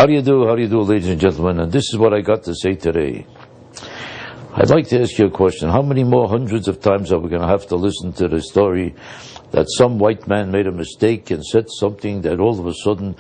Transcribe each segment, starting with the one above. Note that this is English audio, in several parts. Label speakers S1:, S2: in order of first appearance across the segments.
S1: How do you do, ladies and gentlemen? And this is what I got to say today. I'd like to ask you a question. How many more hundreds of times are we going to have to listen to the story that some white man made a mistake and said something that all of a sudden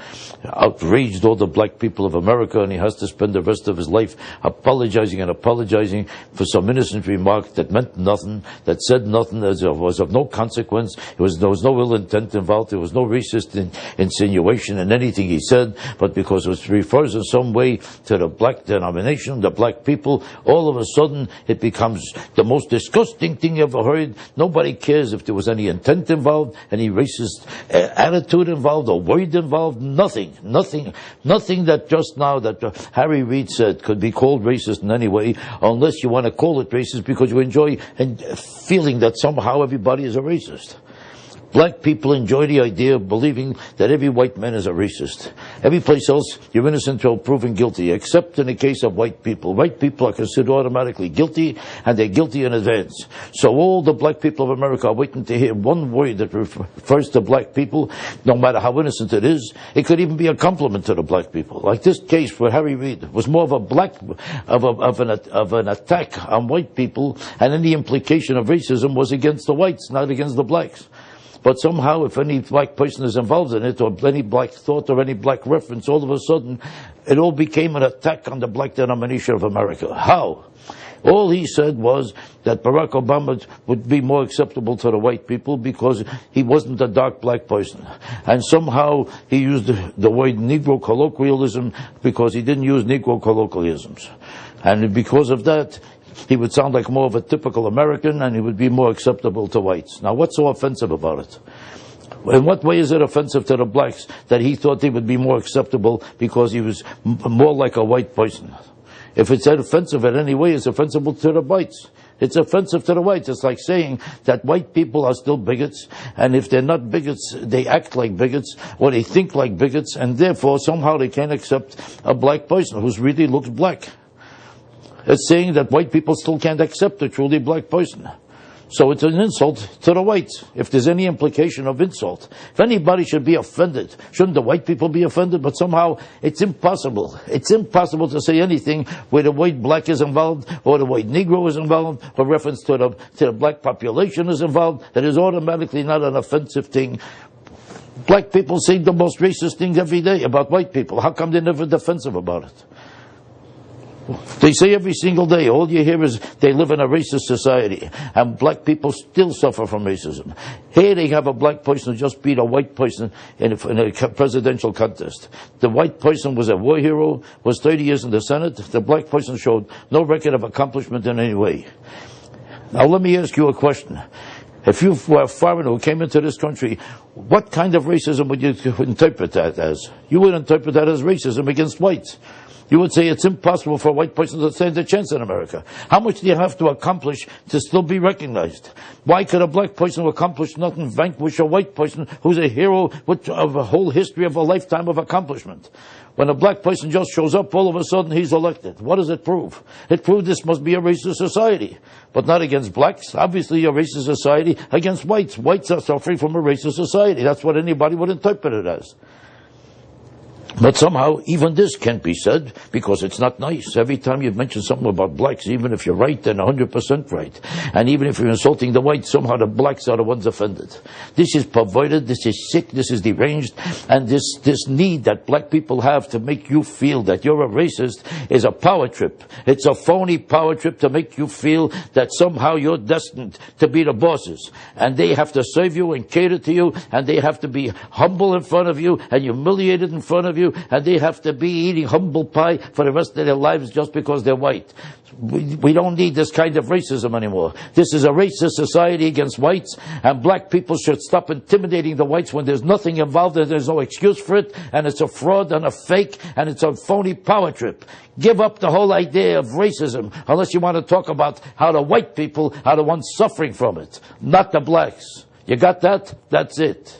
S1: outraged all the black people of America, and he has to spend the rest of his life apologizing for some innocent remark that meant nothing, that said nothing, that was of no consequence. There was no ill intent involved. There was no racist insinuation in anything he said, but because it refers in some way to the black denomination, the black people, all of a sudden it becomes the most disgusting thing you ever heard. Nobody cares if there was any intent involved, any racist attitude involved, or word involved. Nothing that just now that Harry Reid said could be called racist in any way, unless you want to call it racist because you enjoy feeling that somehow everybody is a racist. Black people enjoy the idea of believing that every white man is a racist. Every place else, you're innocent until proven guilty, except in the case of white people. White people are considered automatically guilty, and they're guilty in advance. So all the black people of America are waiting to hear one word that refers to black people, no matter how innocent it is. It could even be a compliment to the black people. Like this case for Harry Reid was more of an attack on white people, and any implication of racism was against the whites, not against the blacks. But somehow, if any black person is involved in it, or any black thought, or any black reference, all of a sudden, it all became an attack on the black denomination of America. How? All he said was that Barack Obama would be more acceptable to the white people because he wasn't a dark black person. And somehow he used the word Negro colloquialism because he didn't use Negro colloquialisms. And because of that, he would sound like more of a typical American, and he would be more acceptable to whites. Now, what's so offensive about it? In what way is it offensive to the blacks that he thought he would be more acceptable because he was more like a white person? If it's offensive in any way, it's offensive to the whites. It's offensive to the whites. It's like saying that white people are still bigots, and if they're not bigots, they act like bigots, or they think like bigots, and therefore somehow they can't accept a black person who really looks black. It's saying that white people still can't accept a truly black person. So it's an insult to the whites, if there's any implication of insult. If anybody should be offended, shouldn't the white people be offended? But somehow it's impossible. It's impossible to say anything where the white black is involved, or the white Negro is involved, or reference to the black population is involved, that is automatically not an offensive thing. Black people say the most racist things every day about white people. How come they're never defensive about it? They say every single day, all you hear is they live in a racist society, and black people still suffer from racism. Here they have a black person who just beat a white person in a presidential contest. The white person was a war hero, was 30 years in the Senate. The black person showed no record of accomplishment in any way. Now let me ask you a question. If you were a foreigner who came into this country, what kind of racism would you interpret that as? You would interpret that as racism against whites. You would say it's impossible for a white person to stand a chance in America. How much do you have to accomplish to still be recognized? Why could a black person who accomplished nothing vanquish a white person who's a hero of a whole history of a lifetime of accomplishment? When a black person just shows up, all of a sudden he's elected. What does it prove? It proves this must be a racist society, but not against blacks. Obviously a racist society against whites. Whites are suffering from a racist society. That's what anybody would interpret it as. But somehow, even this can't be said, because it's not nice. Every time you mention something about blacks, even if you're right, then 100% right. And even if you're insulting the whites, somehow the blacks are the ones offended. This is perverted, this is sick, this is deranged, and this need that black people have to make you feel that you're a racist is a power trip. It's a phony power trip to make you feel that somehow you're destined to be the bosses. And they have to serve you and cater to you, and they have to be humble in front of you and humiliated in front of you, and they have to be eating humble pie for the rest of their lives just because they're white. We don't need this kind of racism anymore. This is a racist society against whites, and black people should stop intimidating the whites when there's nothing involved and there's no excuse for it, and it's a fraud and a fake, and it's a phony power trip. Give up the whole idea of racism unless you want to talk about how the white people are the ones suffering from it, not the blacks. You got that? That's it.